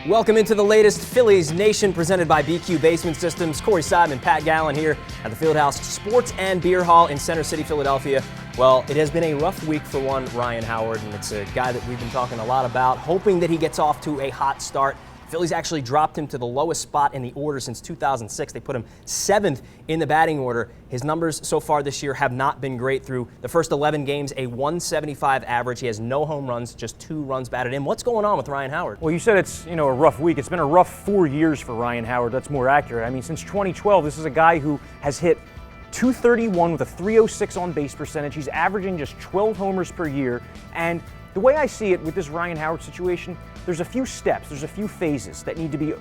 Welcome into the latest Phillies Nation presented by BQ Basement Systems. Corey Seidman, Pat Gallen here at the Fieldhouse Sports and Beer Hall in Center City, Philadelphia. Well, it has been a rough week for one Ryan Howard, and it's a guy that we've been talking a lot about, hoping that he gets off to a hot start. Phillies actually dropped him to the lowest spot in the order since 2006. They put him 7th in the batting order. His numbers so far this year have not been great. Through the first 11 games, a 175 average. He has no home runs, just 2 runs batted in. What's going on with Ryan Howard? Well, you said it's a rough week. It's been a rough 4 years for Ryan Howard. That's more accurate. I mean, since 2012, this is a guy who has hit .231 with a .306 on base percentage. He's averaging just 12 homers per year. And the way I see it with this Ryan Howard situation, there's a few steps, there's a few phases that need to be,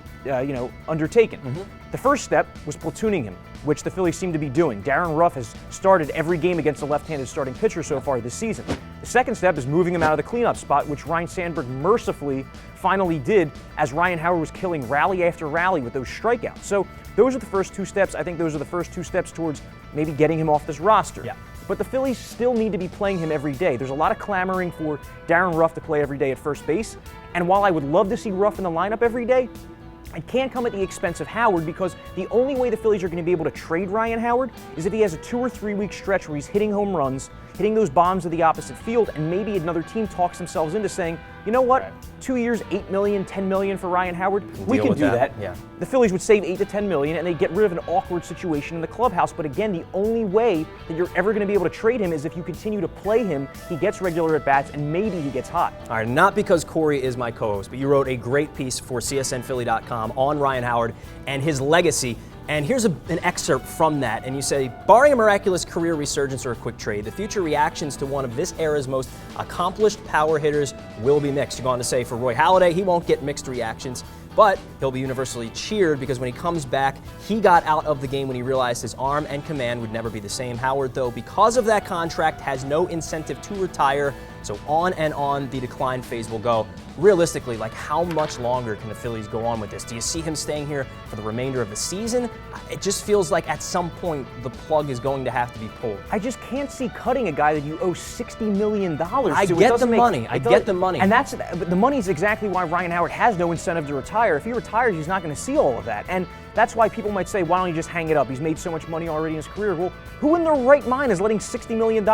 undertaken. The first step was platooning him, which the Phillies seem to be doing. Darren Ruff has started every game against a left-handed starting pitcher so far this season. The second step is moving him out of the cleanup spot, which Ryne Sandberg mercifully finally did as Ryan Howard was killing rally after rally with those strikeouts. So those are the first 2 steps. I think those are the first 2 steps towards maybe getting him off this roster. Yeah. But the Phillies still need to be playing him every day. There's a lot of clamoring for Darren Ruff to play every day at first base. And while I would love to see Ruff in the lineup every day, it can't come at the expense of Howard, because the only way the Phillies are going to be able to trade Ryan Howard is if he has a 2 or 3 week stretch where he's hitting home runs, hitting those bombs to the opposite field, and maybe another team talks themselves into saying, you know what, 2 years, $8 million, $10 million for Ryan Howard, we can do that. Yeah. The Phillies would save $8 to $10 million, and they get rid of an awkward situation in the clubhouse. But again, the only way that you're ever going to be able to trade him is if you continue to play him, he gets regular at bats, and maybe he gets hot. All right, not because Corey is my co-host, but you wrote a great piece for CSNPhilly.com on Ryan Howard and his legacy. And here's an excerpt from that, and you say, barring a miraculous career resurgence or a quick trade, the future reactions to one of this era's most accomplished power hitters will be mixed. You're going to say for Roy Halladay, he won't get mixed reactions, but he'll be universally cheered because when he comes back, he got out of the game when he realized his arm and command would never be the same. Howard, though, because of that contract, has no incentive to retire, so on and on the decline phase will go. Realistically, how much longer can the Phillies go on with this? Do you see him staying here for the remainder of the season? It just feels like at some point the plug is going to have to be pulled. I just can't see cutting a guy that you owe $60 million to. I get the money. And but the money is exactly why Ryan Howard has no incentive to retire. If he retires, he's not going to see all of that. And that's why people might say, why don't you just hang it up? He's made so much money already in his career. Well, who in their right mind is letting $60 million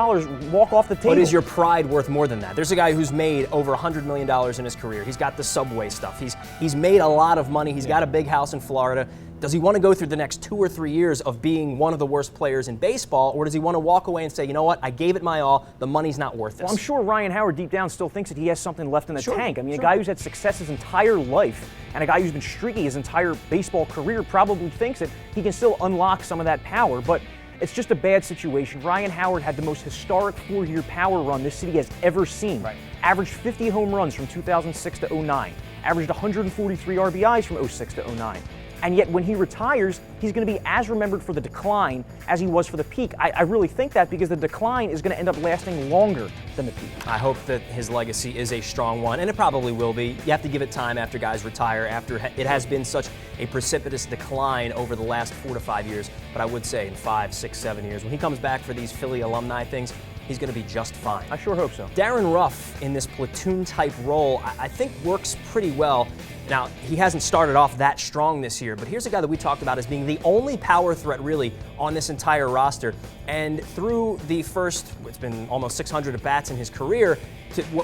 walk off the table? But is your pride worth more than that? There's a guy who's made over $100 million in his career. He's got the Subway stuff. He's made a lot of money. He's got a big house in Florida. Does he want to go through the next 2 or 3 years of being one of the worst players in baseball, or does he want to walk away and say, you know what, I gave it my all, the money's not worth this? Well, I'm sure Ryan Howard deep down still thinks that he has something left in the tank. I mean, a guy who's had success his entire life and a guy who's been streaky his entire baseball career probably thinks that he can still unlock some of that power, but it's just a bad situation. Ryan Howard had the most historic 4-year power run this city has ever seen. Averaged 50 home runs from 2006 to 09. Averaged 143 RBIs from 06 to 09. And yet when he retires, he's going to be as remembered for the decline as he was for the peak. I really think that because the decline is going to end up lasting longer than the peak. I hope that his legacy is a strong one, and it probably will be. You have to give it time after guys retire, after it has been such a precipitous decline over the last 4 to 5 years. But I would say in 5, 6, 7 years, when he comes back for these Philly alumni things, he's going to be just fine. I sure hope so. Darren Ruff in this platoon-type role, I think works pretty well. Now, he hasn't started off that strong this year, but here's a guy that we talked about as being the only power threat really on this entire roster. And through the first, it's been almost 600 at-bats in his career,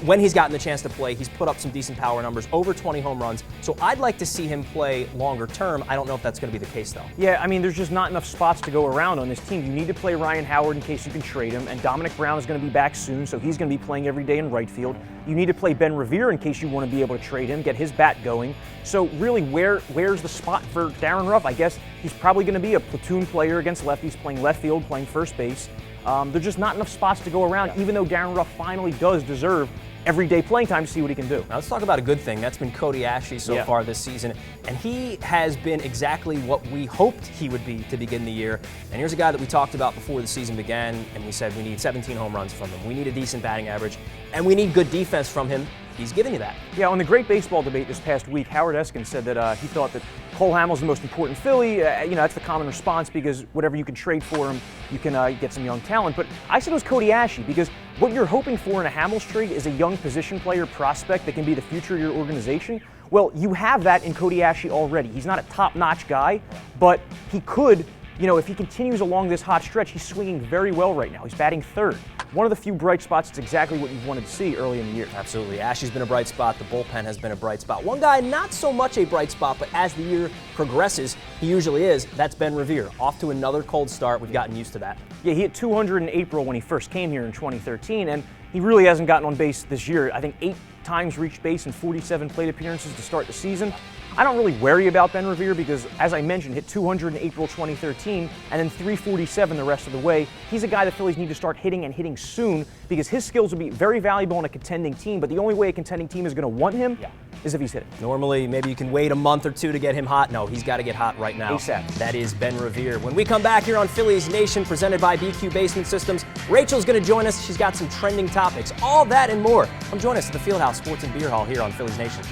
when he's gotten the chance to play, he's put up some decent power numbers, over 20 home runs. So I'd like to see him play longer term. I don't know if that's going to be the case, though. Yeah, I mean, there's just not enough spots to go around on this team. You need to play Ryan Howard in case you can trade him, and Dominic Brown is going to be back soon, so he's going to be playing every day in right field. You need to play Ben Revere in case you want to be able to trade him, get his bat going. So really, where's the spot for Darren Ruff? I guess he's probably going to be a platoon player against lefties, playing left field, playing first base. There's just not enough spots to go around, even though Darren Ruff finally does deserve everyday playing time to see what he can do. Now let's talk about a good thing. That's been Cody Ashley so far this season. And he has been exactly what we hoped he would be to begin the year. And here's a guy that we talked about before the season began, and we said we need 17 home runs from him. We need a decent batting average, and we need good defense from him. He's giving you that. Yeah, on the Great Baseball Debate this past week, Howard Eskin said that he thought that Cole Hamels the most important Philly. That's the common response because whatever you can trade for him, you can get some young talent. But I said it was Cody Ashley because what you're hoping for in a Hamels trade is a young position player prospect that can be the future of your organization. Well, you have that in Cody Ashley already. He's not a top-notch guy, but he could, if he continues along this hot stretch, he's swinging very well right now. He's batting third. One of the few bright spots. It's exactly what you've wanted to see early in the year. Absolutely. Ashley's been a bright spot. The bullpen has been a bright spot. One guy, not so much a bright spot, but as the year progresses, he usually is. That's Ben Revere. Off to another cold start. We've gotten used to that. Yeah, he hit 200 in April when he first came here in 2013, and he really hasn't gotten on base this year. I think 8 times reached base in 47 plate appearances to start the season. I don't really worry about Ben Revere because, as I mentioned, hit 200 in April 2013 and then 347 the rest of the way. He's a guy the Phillies need to start hitting and hitting soon because his skills will be very valuable on a contending team, but the only way a contending team is going to want him is if he's hitting. Normally, maybe you can wait a month or two to get him hot. No, he's got to get hot right now. ASAP. That is Ben Revere. When we come back here on Phillies Nation, presented by BQ Basement Systems, Rachel's going to join us. She's got some trending topics. All that and more. Come join us at the Fieldhouse Sports and Beer Hall here on Phillies Nation.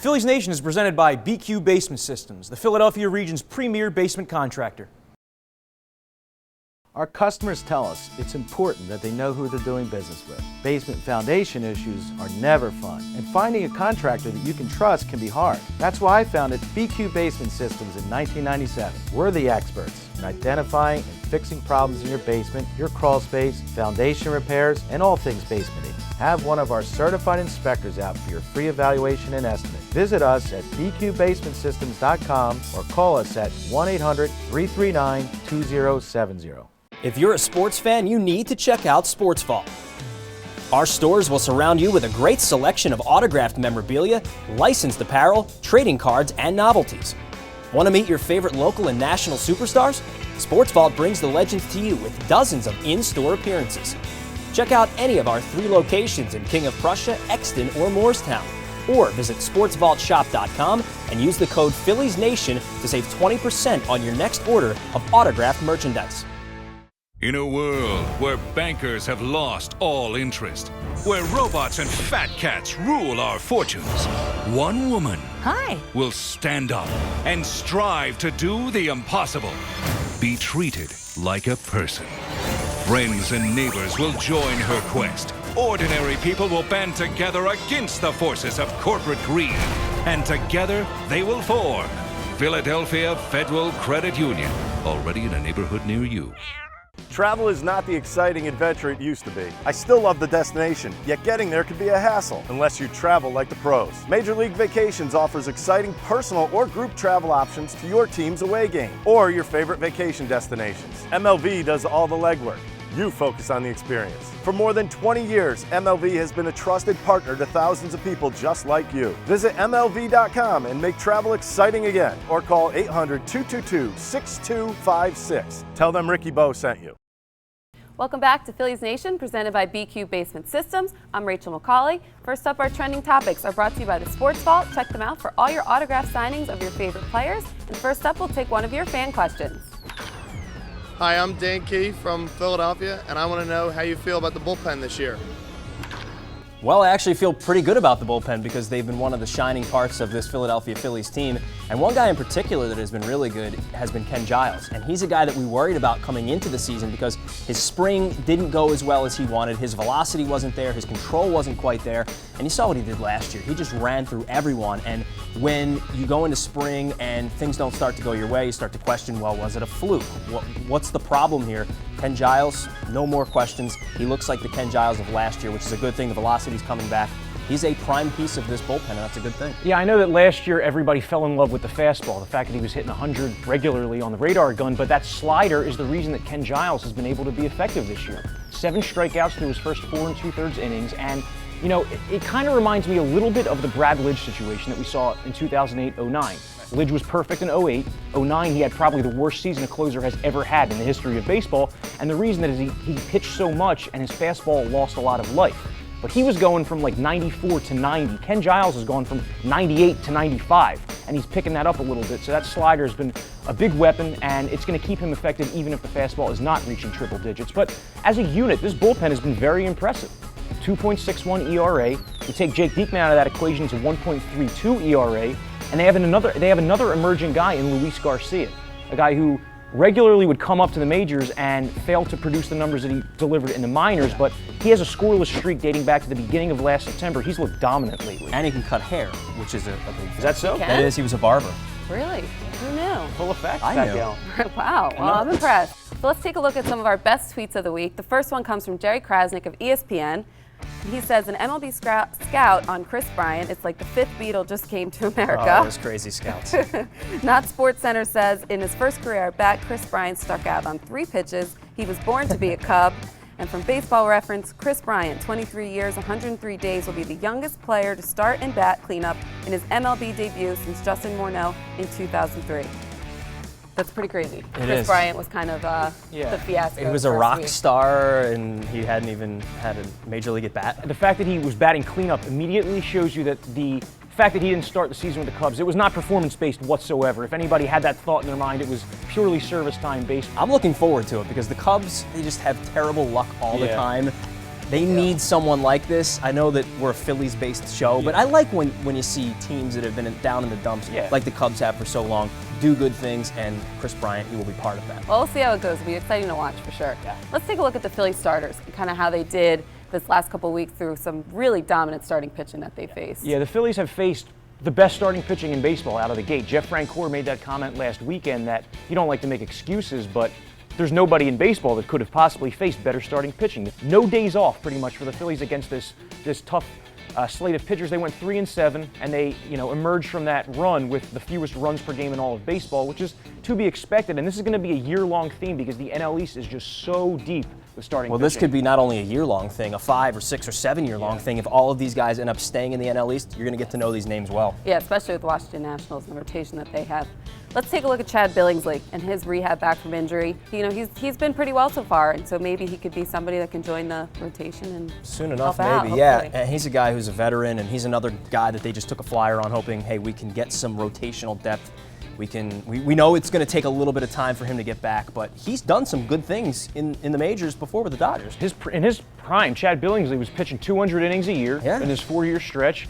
Phillies Nation is presented by BQ Basement Systems, the Philadelphia region's premier basement contractor. Our customers tell us it's important that they know who they're doing business with. Basement foundation issues are never fun, and finding a contractor that you can trust can be hard. That's why I founded BQ Basement Systems in 1997. We're the experts in identifying and fixing problems in your basement, your crawl space, foundation repairs, and all things basementing. Have one of our certified inspectors out for your free evaluation and estimate. Visit us at bqbasementsystems.com or call us at 1-800-339-2070. If you're a sports fan, you need to check out Sports Vault. Our stores will surround you with a great selection of autographed memorabilia, licensed apparel, trading cards, and novelties. Want to meet your favorite local and national superstars? Sports Vault brings the legends to you with dozens of in-store appearances. Check out any of our 3 locations in King of Prussia, Exton, or Moorestown. Or visit sportsvaultshop.com and use the code PhilliesNation to save 20% on your next order of autographed merchandise. In a world where bankers have lost all interest, where robots and fat cats rule our fortunes, one woman will stand up and strive to do the impossible. Be treated like a person. Friends and neighbors will join her quest. Ordinary people will band together against the forces of corporate greed. And together they will form Philadelphia Federal Credit Union, already in a neighborhood near you. Travel is not the exciting adventure it used to be. I still love the destination, yet getting there can be a hassle unless you travel like the pros. Major League Vacations offers exciting personal or group travel options to your team's away game or your favorite vacation destinations. MLV does all the legwork. You focus on the experience. For more than 20 years, MLV has been a trusted partner to thousands of people just like you. Visit MLV.com and make travel exciting again, or call 800-222-6256. Tell them Ricky Bo sent you. Welcome back to Phillies Nation, presented by BQ Basement Systems. I'm Rachel McCauley. First up, our trending topics are brought to you by the Sports Vault. Check them out for all your autograph signings of your favorite players. And first up, we'll take one of your fan questions. Hi, I'm Dan Key from Philadelphia, and I want to know how you feel about the bullpen this year. Well, I actually feel pretty good about the bullpen because they've been one of the shining parts of this Philadelphia Phillies team. And one guy in particular that has been really good has been Ken Giles. And he's a guy that we worried about coming into the season because his spring didn't go as well as he wanted. His velocity wasn't there. His control wasn't quite there. And you saw what he did last year. He just ran through everyone. And when you go into spring and things don't start to go your way, you start to question, well, was it a fluke? What's the problem here? Ken Giles, no more questions. He looks like the Ken Giles of last year, which is a good thing. The velocity's coming back. He's a prime piece of this bullpen, and that's a good thing. Yeah, I know that last year everybody fell in love with the fastball, the fact that he was hitting 100 regularly on the radar gun, but that slider is the reason that Ken Giles has been able to be effective this year. 7 strikeouts through his first 4 2/3 innings, and it kind of reminds me a little bit of the Brad Lidge situation that we saw in 2008-09. Lidge was perfect in 08. 09, he had probably the worst season a closer has ever had in the history of baseball, and the reason that is he pitched so much and his fastball lost a lot of life. But he was going from like 94 to 90. Ken Giles has gone from 98 to 95, and he's picking that up a little bit. So that slider has been a big weapon, and it's going to keep him effective even if the fastball is not reaching triple digits. But as a unit, this bullpen has been very impressive. 2.61 ERA. You take Jake Diekman out of that equation, it's a 1.32 ERA. And they have another emerging guy in Luis Garcia, a guy who regularly would come up to the majors and fail to produce the numbers that he delivered in the minors, but he has a scoreless streak dating back to the beginning of last September. He's looked dominant lately. And he can cut hair, which is a big thing. Is that so? Can? It is. He was a barber. Really? Who knew? Full effect. I that knew. gal. Wow, well, I'm impressed. So let's take a look at some of our best tweets of the week. The first one comes from Jerry Krasnick of ESPN. He says, an MLB scout on Chris Bryant, it's like the fifth Beatle just came to America. Oh, those crazy scouts. Not SportsCenter says, in his first career at bat, Chris Bryant struck out on 3 pitches. He was born to be a Cub. And from Baseball Reference, Chris Bryant, 23 years, 103 days, will be the youngest player to start and bat cleanup in his MLB debut since Justin Morneau in 2003. That's pretty crazy. Chris Bryant was kind of the fiasco. He was a rock star, and he hadn't even had a major league at bat. The fact that he was batting cleanup immediately shows you that the fact that he didn't start the season with the Cubs, it was not performance-based whatsoever. If anybody had that thought in their mind, it was purely service time based. I'm looking forward to it because the Cubs, they just have terrible luck all the time. They need someone like this. I know that we're a Phillies-based show, but I like when you see teams that have been down in the dumps, like the Cubs have for so long, do good things, and Chris Bryant, he will be part of that. Well, we'll see how it goes. It'll be exciting to watch for sure. Yeah. Let's take a look at the Phillies starters and kind of how they did this last couple of weeks through some really dominant starting pitching that they faced. Yeah, the Phillies have faced the best starting pitching in baseball out of the gate. Jeff Francoeur made that comment last weekend that you don't like to make excuses, but there's nobody in baseball that could have possibly faced better starting pitching. No days off, pretty much, for the Phillies against this tough slate of pitchers. They went 3-7, and they emerged from that run with the fewest runs per game in all of baseball, which is to be expected. And this is going to be a year-long theme because the NL East is just so deep with starting pitching. This could be not only a year-long thing, a 5 or 6 or 7 year-long thing. If all of these guys end up staying in the NL East, you're going to get to know these names well. Yeah, especially with the Washington Nationals and the rotation that they have. Let's take a look at Chad Billingsley and his rehab back from injury. He's been pretty well so far, and so maybe he could be somebody that can join the rotation and soon enough, help maybe. Out, yeah, hopefully. and he's a guy who's a veteran, and he's another guy that they just took a flyer on, hoping, hey, we can get some rotational depth. We know it's going to take a little bit of time for him to get back, but he's done some good things in the majors before with the Dodgers. In his prime, Chad Billingsley was pitching 200 innings a year in his 4-year stretch.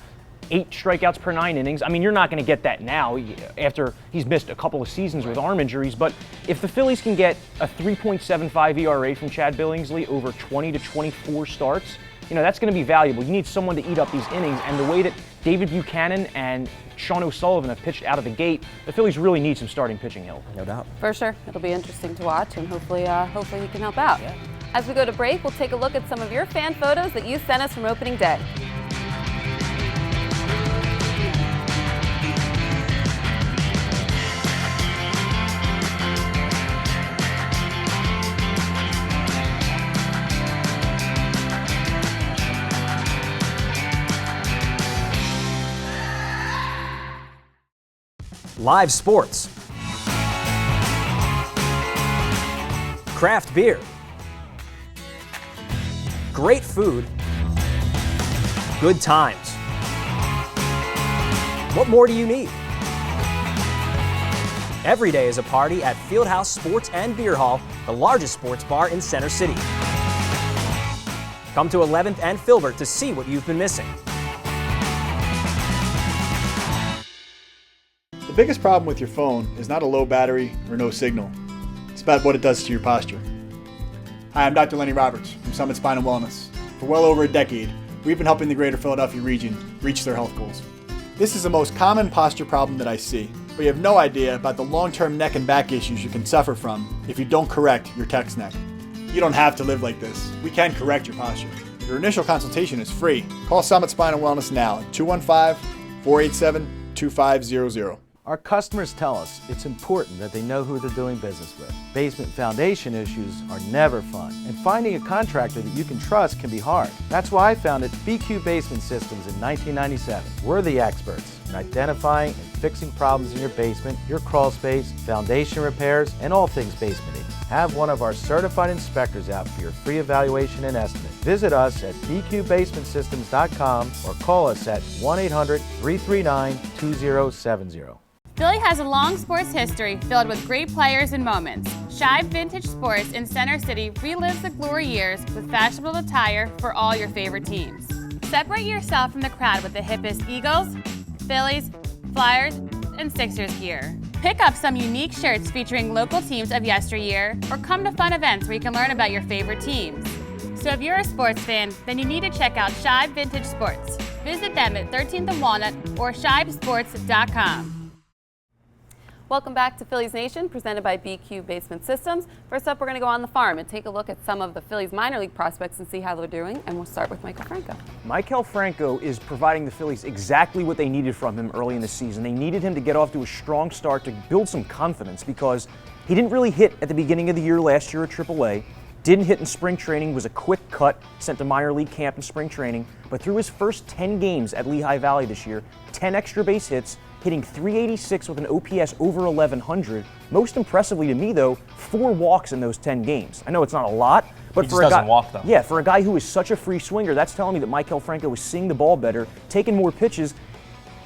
8 strikeouts per 9 innings. I mean, you're not going to get that now after he's missed a couple of seasons with arm injuries, but if the Phillies can get a 3.75 ERA from Chad Billingsley over 20 to 24 starts, that's going to be valuable. You need someone to eat up these innings, and the way that David Buchanan and Sean O'Sullivan have pitched out of the gate, the Phillies really need some starting pitching help. No doubt. For sure. It'll be interesting to watch, and hopefully he can help out. Yeah. As we go to break, we'll take a look at some of your fan photos that you sent us from opening day. Live sports, craft beer, great food, good times. What more do you need? Every day is a party at Fieldhouse Sports and Beer Hall, the largest sports bar in Center City. Come to 11th and Filbert to see what you've been missing. The biggest problem with your phone is not a low battery or no signal. It's about what it does to your posture. Hi, I'm Dr. Lenny Roberts from Summit Spine and Wellness. For well over a decade, we've been helping the greater Philadelphia region reach their health goals. This is the most common posture problem that I see, but you have no idea about the long-term neck and back issues you can suffer from if you don't correct your text neck. You don't have to live like this. We can correct your posture. Your initial consultation is free. Call Summit Spine and Wellness now at 215-487-2500. Our customers tell us it's important that they know who they're doing business with. Basement foundation issues are never fun, and finding a contractor that you can trust can be hard. That's why I founded BQ Basement Systems in 1997. We're the experts in identifying and fixing problems in your basement, your crawl space, foundation repairs, and all things basementing. Have one of our certified inspectors out for your free evaluation and estimate. Visit us at bqbasementsystems.com or call us at 1-800-339-2070. Philly has a long sports history filled with great players and moments. Shibe Vintage Sports in Center City relives the glory years with fashionable attire for all your favorite teams. Separate yourself from the crowd with the hippest Eagles, Phillies, Flyers, and Sixers gear. Pick up some unique shirts featuring local teams of yesteryear, or come to fun events where you can learn about your favorite teams. So if you're a sports fan, then you need to check out Shibe Vintage Sports. Visit them at 13th and Walnut or shibesports.com. Welcome back to Phillies Nation, presented by BQ Basement Systems. First up, we're going to go on the farm and take a look at some of the Phillies minor league prospects and see how they're doing, and we'll start with Maikel Franco. Maikel Franco is providing the Phillies exactly what they needed from him early in the season. They needed him to get off to a strong start to build some confidence because he didn't really hit at the beginning of the year last year at AAA. Didn't hit in spring training, was a quick cut, sent to minor league camp in spring training, but through his first 10 games at Lehigh Valley this year, 10 extra base hits, hitting .386 with an OPS over 1100. Most impressively to me, though, 4 walks in those 10 games. I know it's not a lot, but he for just a guy, doesn't walk, though. Yeah, for a guy who is such a free swinger, that's telling me that Maikel Franco is seeing the ball better, taking more pitches.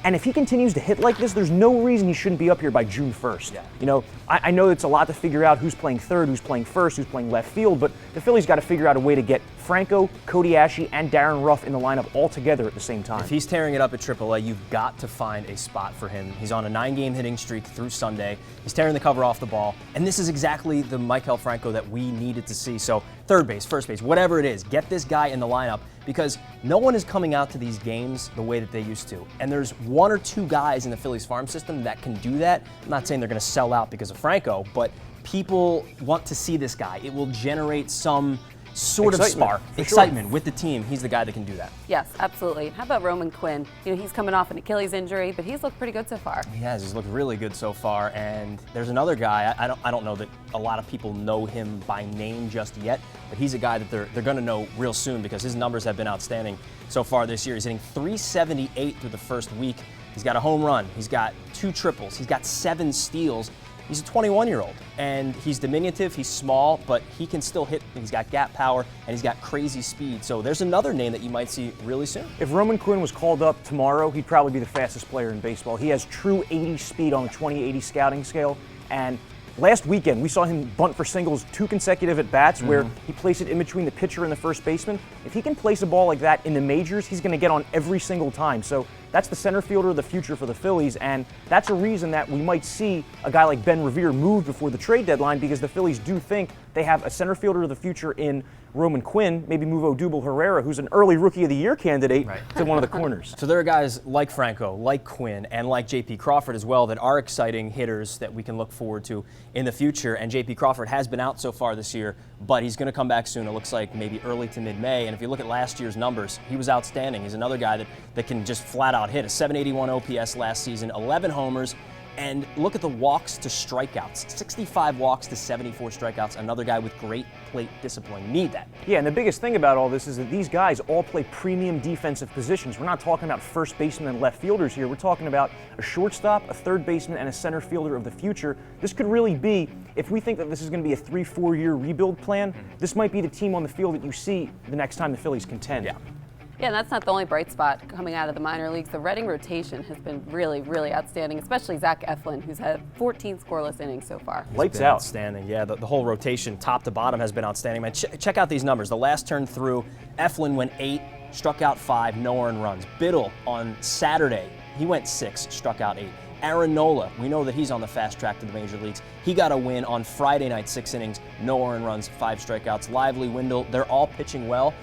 And if he continues to hit like this, there's no reason he shouldn't be up here by June 1st. Yeah. You know, I know it's a lot to figure out who's playing third, who's playing first, who's playing left field, but the Phillies got to figure out a way to get Franco, Cody Asche, and Darren Ruff in the lineup all together at the same time. If he's tearing it up at AAA, you've got to find a spot for him. He's on a 9-game hitting streak through Sunday. He's tearing the cover off the ball, and this is exactly the Maikel Franco that we needed to see. So third base, first base, whatever it is, get this guy in the lineup because no one is coming out to these games the way that they used to. And there's 1 or 2 guys in the Phillies farm system that can do that. I'm not saying they're going to sell out because of Franco, but people want to see this guy. It will generate some sort of spark, excitement with the team. He's the guy that can do that. Yes, absolutely. How about Roman Quinn? You know, he's coming off an Achilles injury, but he's looked pretty good so far. He has. He's looked really good so far. And there's another guy. I don't know that a lot of people know him by name just yet, but he's a guy that they're going to know real soon because his numbers have been outstanding so far this year. He's hitting .378 through the first week. He's got a home run. He's got 2 triples. He's got 7 steals. He's a 21-year-old, and he's diminutive, he's small, but he can still hit. He's got gap power, and he's got crazy speed. So there's another name that you might see really soon. If Roman Quinn was called up tomorrow, he'd probably be the fastest player in baseball. He has true 80 speed on the 20/80 scouting scale, and last weekend we saw him bunt for singles 2 consecutive at-bats where he placed it in between the pitcher and the first baseman. If he can place a ball like that in the majors, he's going to get on every single time. So that's the center fielder of the future for the Phillies, and that's a reason that we might see a guy like Ben Revere move before the trade deadline because the Phillies do think they have a center fielder of the future in Roman Quinn, maybe move Odubel Herrera, who's an early Rookie of the Year candidate, to one of the corners. So there are guys like Franco, like Quinn, and like J.P. Crawford as well that are exciting hitters that we can look forward to in the future. And J.P. Crawford has been out so far this year, but he's going to come back soon. It looks like maybe early to mid-May. And if you look at last year's numbers, he was outstanding. He's another guy that can just flat out hit. A 781 OPS last season, 11 homers. And look at the walks to strikeouts. 65 walks to 74 strikeouts. Another guy with great plate discipline. You need that. Yeah, and the biggest thing about all this is that these guys all play premium defensive positions. We're not talking about first basemen and left fielders here. We're talking about a shortstop, a third baseman, and a center fielder of the future. This could really be, if we think that this is going to be a 3-4 year rebuild plan, this might be the team on the field that you see the next time the Phillies contend. Yeah, and that's not the only bright spot coming out of the minor leagues. The Reading rotation has been really, really outstanding, especially Zach Eflin, who's had 14 scoreless innings so far. Lights out. Outstanding. Yeah, the whole rotation, top to bottom, has been outstanding. Man, check out these numbers. The last turn through, Eflin went 8, struck out 5, no earned runs. Biddle on Saturday, he went 6, struck out 8. Aaron Nola, we know that he's on the fast track to the major leagues. He got a win on Friday night, 6 innings, no earned runs, 5 strikeouts. Lively, Wendell, they're all pitching well.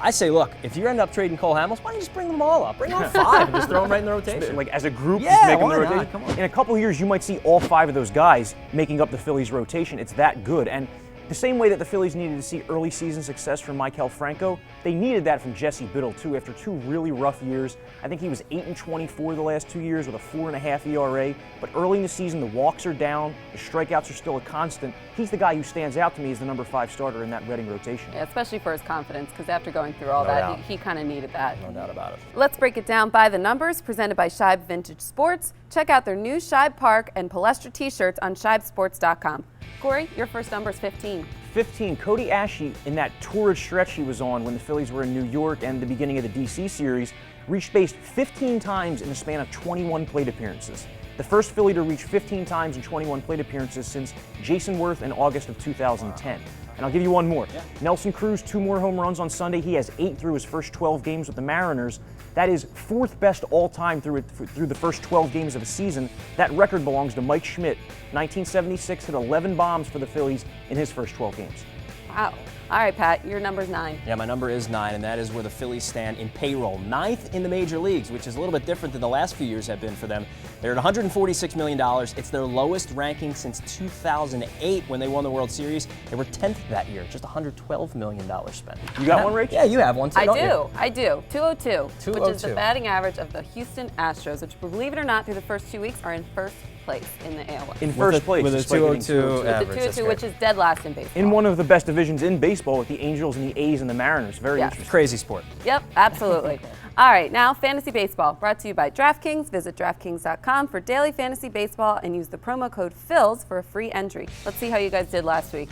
I say, look, if you end up trading Cole Hamels, why don't you just bring them all up? Bring on 5 and just throw them right in the rotation. Like as a group, yeah, just make them the why rotation. not? Come on. In a couple of years, you might see all 5 of those guys making up the Phillies rotation. It's that good. And the same way that the Phillies needed to see early season success from Maikel Franco, they needed that from Jesse Biddle too. After 2 really rough years, I think he was 8-24 the last 2 years with a 4.5 ERA. But early in the season, the walks are down, the strikeouts are still a constant. He's the guy who stands out to me as the number 5 starter in that Reading rotation. Yeah, especially for his confidence, because after going through all that, he kind of needed that. No doubt about it. Let's break it down by the numbers, presented by Shibe Vintage Sports. Check out their new Shibe Park and Palestra t-shirts on shibesports.com. Corey, your first number is 15. 15, Cody Asche, in that torrid stretch he was on when the Phillies were in New York and the beginning of the DC series, reached base 15 times in the span of 21 plate appearances. The first Philly to reach 15 times in 21 plate appearances since Jason Worth in August of 2010. And I'll give you one more. Nelson Cruz, 2 more home runs on Sunday. He has 8 through his first 12 games with the Mariners. That is fourth best all-time through the first 12 games of a season. That record belongs to Mike Schmidt. 1976 hit 11 bombs for the Phillies in his first 12 games. Wow. All right, Pat, your number's 9. Yeah, my number is 9, and that is where the Phillies stand in payroll. 9th in the major leagues, which is a little bit different than the last few years have been for them. They're at $146 million. It's their lowest ranking since 2008 when they won the World Series. They were 10th that year, just $112 million spent. You got one, Rach? Yeah, you have one too, don't you? I do. 202, which is the 202. batting average of the Houston Astros, which, believe it or not, through the first 2 weeks are in first place in the AL West. In first place. With a despite getting 202 average. The that's 202, great. which is dead last in baseball. In one of the best divisions in baseball with the Angels and the A's and the Mariners. Very Yes. interesting. Crazy sport. Yep, absolutely. All right, now fantasy baseball, brought to you by DraftKings. Visit DraftKings.com for daily fantasy baseball and use the promo code PHILS for a free entry. Let's see how you guys did last week.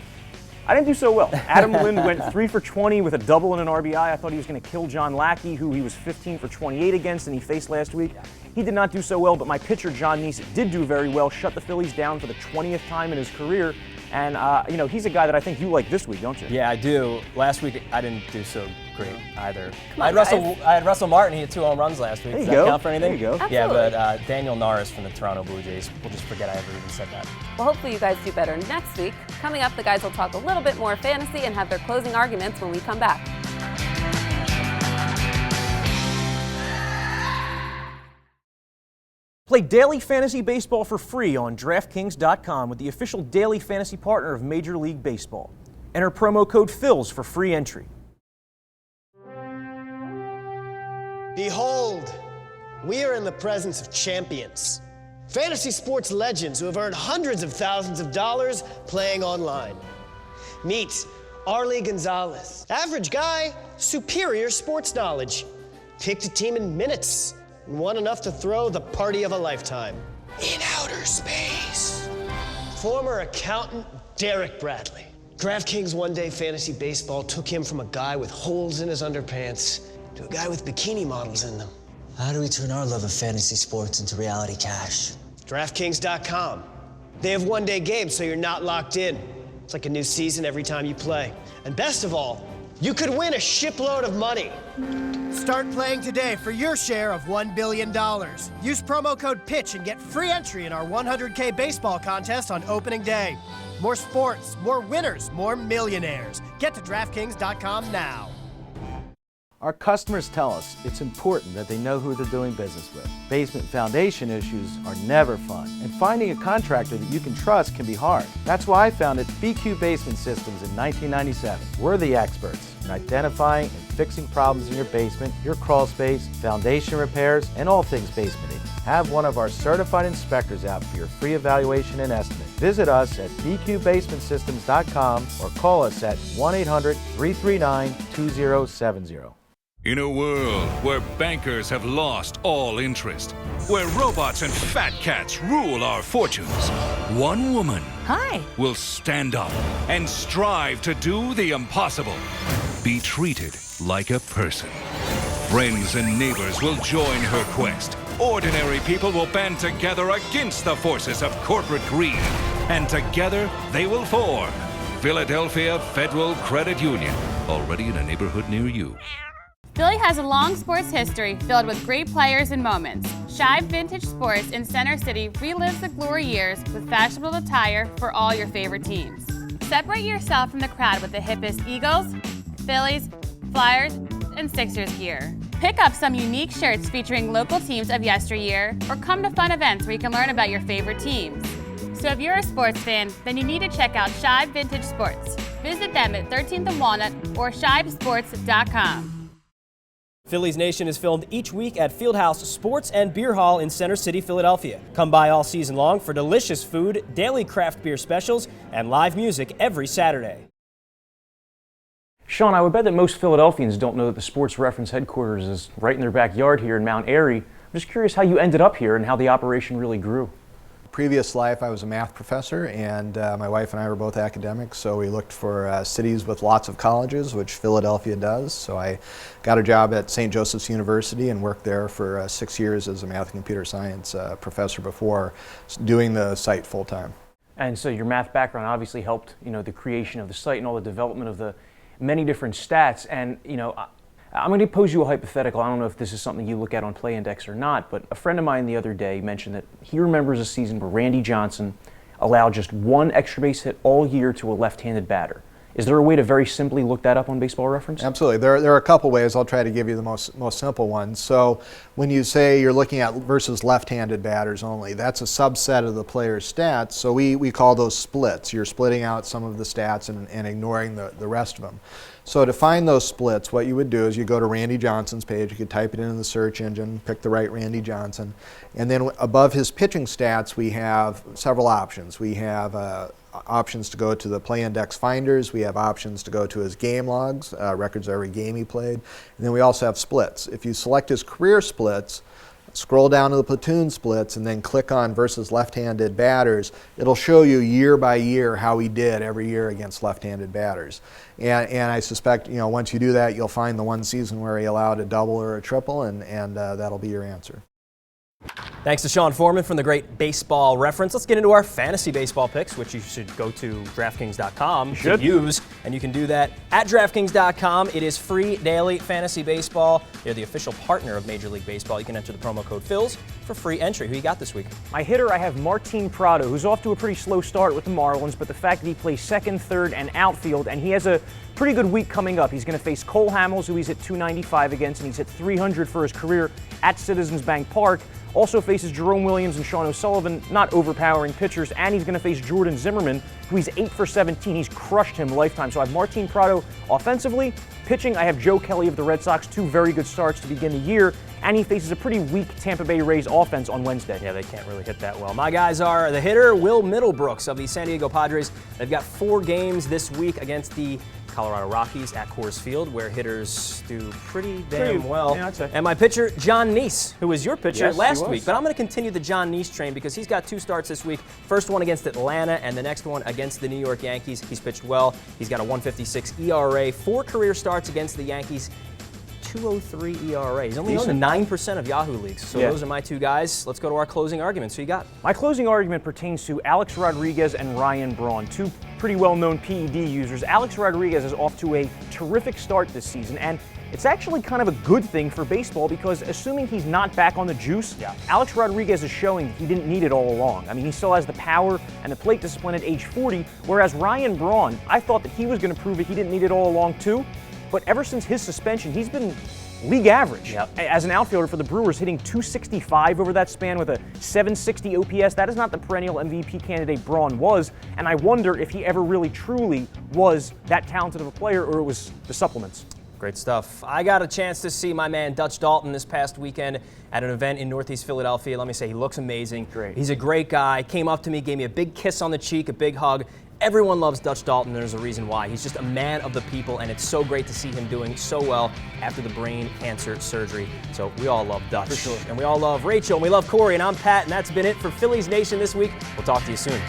I didn't do so well. Adam Lind went 3 for 20 with a double and an RBI. I thought he was going to kill John Lackey, who he was 15 for 28 against and he faced last week. He did not do so well, but my pitcher, John Neese, did do very well, shut the Phillies down for the 20th time in his career. And, he's a guy that I think you like this week, don't you? Yeah, I do. Last week, I didn't do so great either. Come I on, had Russell Martin. He had 2 home runs last week. There you Does that go. count for anything? There you go. Yeah, Absolutely. but Daniel Norris from the Toronto Blue Jays, we'll just forget I ever even said that. Well, hopefully you guys do better next week. Coming up, the guys will talk a little bit more fantasy and have their closing arguments when we come back. Play daily fantasy baseball for free on DraftKings.com with the official daily fantasy partner of Major League Baseball. Enter promo code PHILS for free entry. Behold, we are in the presence of champions. Fantasy sports legends who have earned hundreds of thousands of dollars playing online. Meet Arlie Gonzalez. Average guy, superior sports knowledge. Picked a team in minutes and won enough to throw the party of a lifetime. In outer space. Former accountant Derek Bradley. DraftKings One Day Fantasy Baseball took him from a guy with holes in his underpants to a guy with bikini models in them. How do we turn our love of fantasy sports into reality cash? DraftKings.com. They have one-day games, so you're not locked in. It's like a new season every time you play. And best of all, you could win a shipload of money. Start playing today for your share of $1 billion. Use promo code PITCH and get free entry in our 100K baseball contest on opening day. More sports, more winners, more millionaires. Get to DraftKings.com now. Our customers tell us it's important that they know who they're doing business with. Basement foundation issues are never fun, and finding a contractor that you can trust can be hard. That's why I founded BQ Basement Systems in 1997. We're the experts in identifying and fixing problems in your basement, your crawl space, foundation repairs, and all things basementing. Have one of our certified inspectors out for your free evaluation and estimate. Visit us at bqbasementsystems.com or call us at 1-800-339-2070. In a world where bankers have lost all interest, where robots and fat cats rule our fortunes, one woman will stand up and strive to do the impossible. Be treated like a person. Friends and neighbors will join her quest. Ordinary people will band together against the forces of corporate greed. And together they will form Philadelphia Federal Credit Union, already in a neighborhood near you. Philly has a long sports history filled with great players and moments. Shibe Vintage Sports in Center City relives the glory years with fashionable attire for all your favorite teams. Separate yourself from the crowd with the hippest Eagles, Phillies, Flyers, and Sixers gear. Pick up some unique shirts featuring local teams of yesteryear, or come to fun events where you can learn about your favorite teams. So if you're a sports fan, then you need to check out Shibe Vintage Sports. Visit them at 13th and Walnut or shibesports.com. Phillies Nation is filmed each week at Fieldhouse Sports and Beer Hall in Center City, Philadelphia. Come by all season long for delicious food, daily craft beer specials, and live music every Saturday. Sean, I would bet that most Philadelphians don't know that the Sports Reference headquarters is right in their backyard here in Mount Airy. I'm just curious how you ended up here and how the operation really grew. Previous life, I was a math professor, and my wife and I were both academics, so we looked for cities with lots of colleges, which Philadelphia does. So I got a job at St. Joseph's University and worked there for 6 years as a math and computer science professor before doing the site full time. And so your math background obviously helped, the creation of the site and all the development of the many different stats. And, I'm going to pose you a hypothetical. I don't know if this is something you look at on Play Index or not, but a friend of mine the other day mentioned that he remembers a season where Randy Johnson allowed just one extra base hit all year to a left-handed batter. Is there a way to very simply look that up on Baseball Reference? Absolutely. There are a couple ways. I'll try to give you the most simple one. So when you say you're looking at versus left-handed batters only, that's a subset of the player's stats. So we call those splits. You're splitting out some of the stats and ignoring the rest of them. So to find those splits, what you would do is you go to Randy Johnson's page. You could type it into the search engine, pick the right Randy Johnson. And then above his pitching stats, we have several options. We have options to go to the Play Index finders. We have options to go to his game logs, records of every game he played. And then we also have splits. If you select his career splits, scroll down to the platoon splits, and then click on versus left-handed batters, it'll show you year by year how he did every year against left-handed batters. And I suspect, once you do that, you'll find the one season where he allowed a double or a triple, and that'll be your answer. Thanks to Sean Foreman from the great Baseball Reference. Let's get into our fantasy baseball picks, which you should go to DraftKings.com to use. And you can do that at DraftKings.com. It is free daily fantasy baseball. They're the official partner of Major League Baseball. You can enter the promo code PHILS for free entry. Who you got this week? My hitter, I have Martin Prado, who's off to a pretty slow start with the Marlins, but the fact that he plays second, third, and outfield, and he has a pretty good week coming up. He's going to face Cole Hamels, who he's hit .295 against, and he's hit .300 for his career at Citizens Bank Park. Also faces Jerome Williams and Sean O'Sullivan, not overpowering pitchers, and he's going to face Jordan Zimmerman, who he's 8 for 17. He's crushed him lifetime. So I have Martin Prado offensively. Pitching, I have Joe Kelly of the Red Sox, 2 very good starts to begin the year, and he faces a pretty weak Tampa Bay Rays offense on Wednesday. Yeah, they can't really hit that well. My guys are the hitter, Will Middlebrooks of the San Diego Padres. They've got 4 games this week against the Colorado Rockies at Coors Field, where hitters do pretty damn well. Yeah, I'd say. And my pitcher, John Neese, who was your pitcher last he week. was. But I'm going to continue the John Neese train because he's got 2 starts this week. First one against Atlanta and the next one against the New York Yankees. He's pitched well. He's got a 1.56 ERA, 4 career starts against the Yankees. 2.03 ERA. He's only owned in 9% of Yahoo leagues. So those are my 2 guys. Let's go to our closing arguments. Who you got? My closing argument pertains to Alex Rodriguez and Ryan Braun, 2 pretty well-known PED users. Alex Rodriguez is off to a terrific start this season, and it's actually kind of a good thing for baseball because assuming he's not back on the juice, Alex Rodriguez is showing he didn't need it all along. I mean, he still has the power and the plate discipline at age 40, whereas Ryan Braun, I thought that he was going to prove that he didn't need it all along too. But ever since his suspension, he's been league average. As an outfielder for the Brewers, hitting .265 over that span with a .760 OPS. That is not the perennial MVP candidate Braun was, and I wonder if he ever really truly was that talented of a player or it was the supplements. Great stuff. I got a chance to see my man Dutch Dalton this past weekend at an event in Northeast Philadelphia. Let me say, he looks amazing. Great. He's a great guy. Came up to me, gave me a big kiss on the cheek, a big hug. Everyone loves Dutch Dalton, and there's a reason why. He's just a man of the people, and it's so great to see him doing so well after the brain cancer surgery. So we all love Dutch. For sure. And we all love Rachel, and we love Corey, and I'm Pat, and that's been it for Phillies Nation this week. We'll talk to you soon.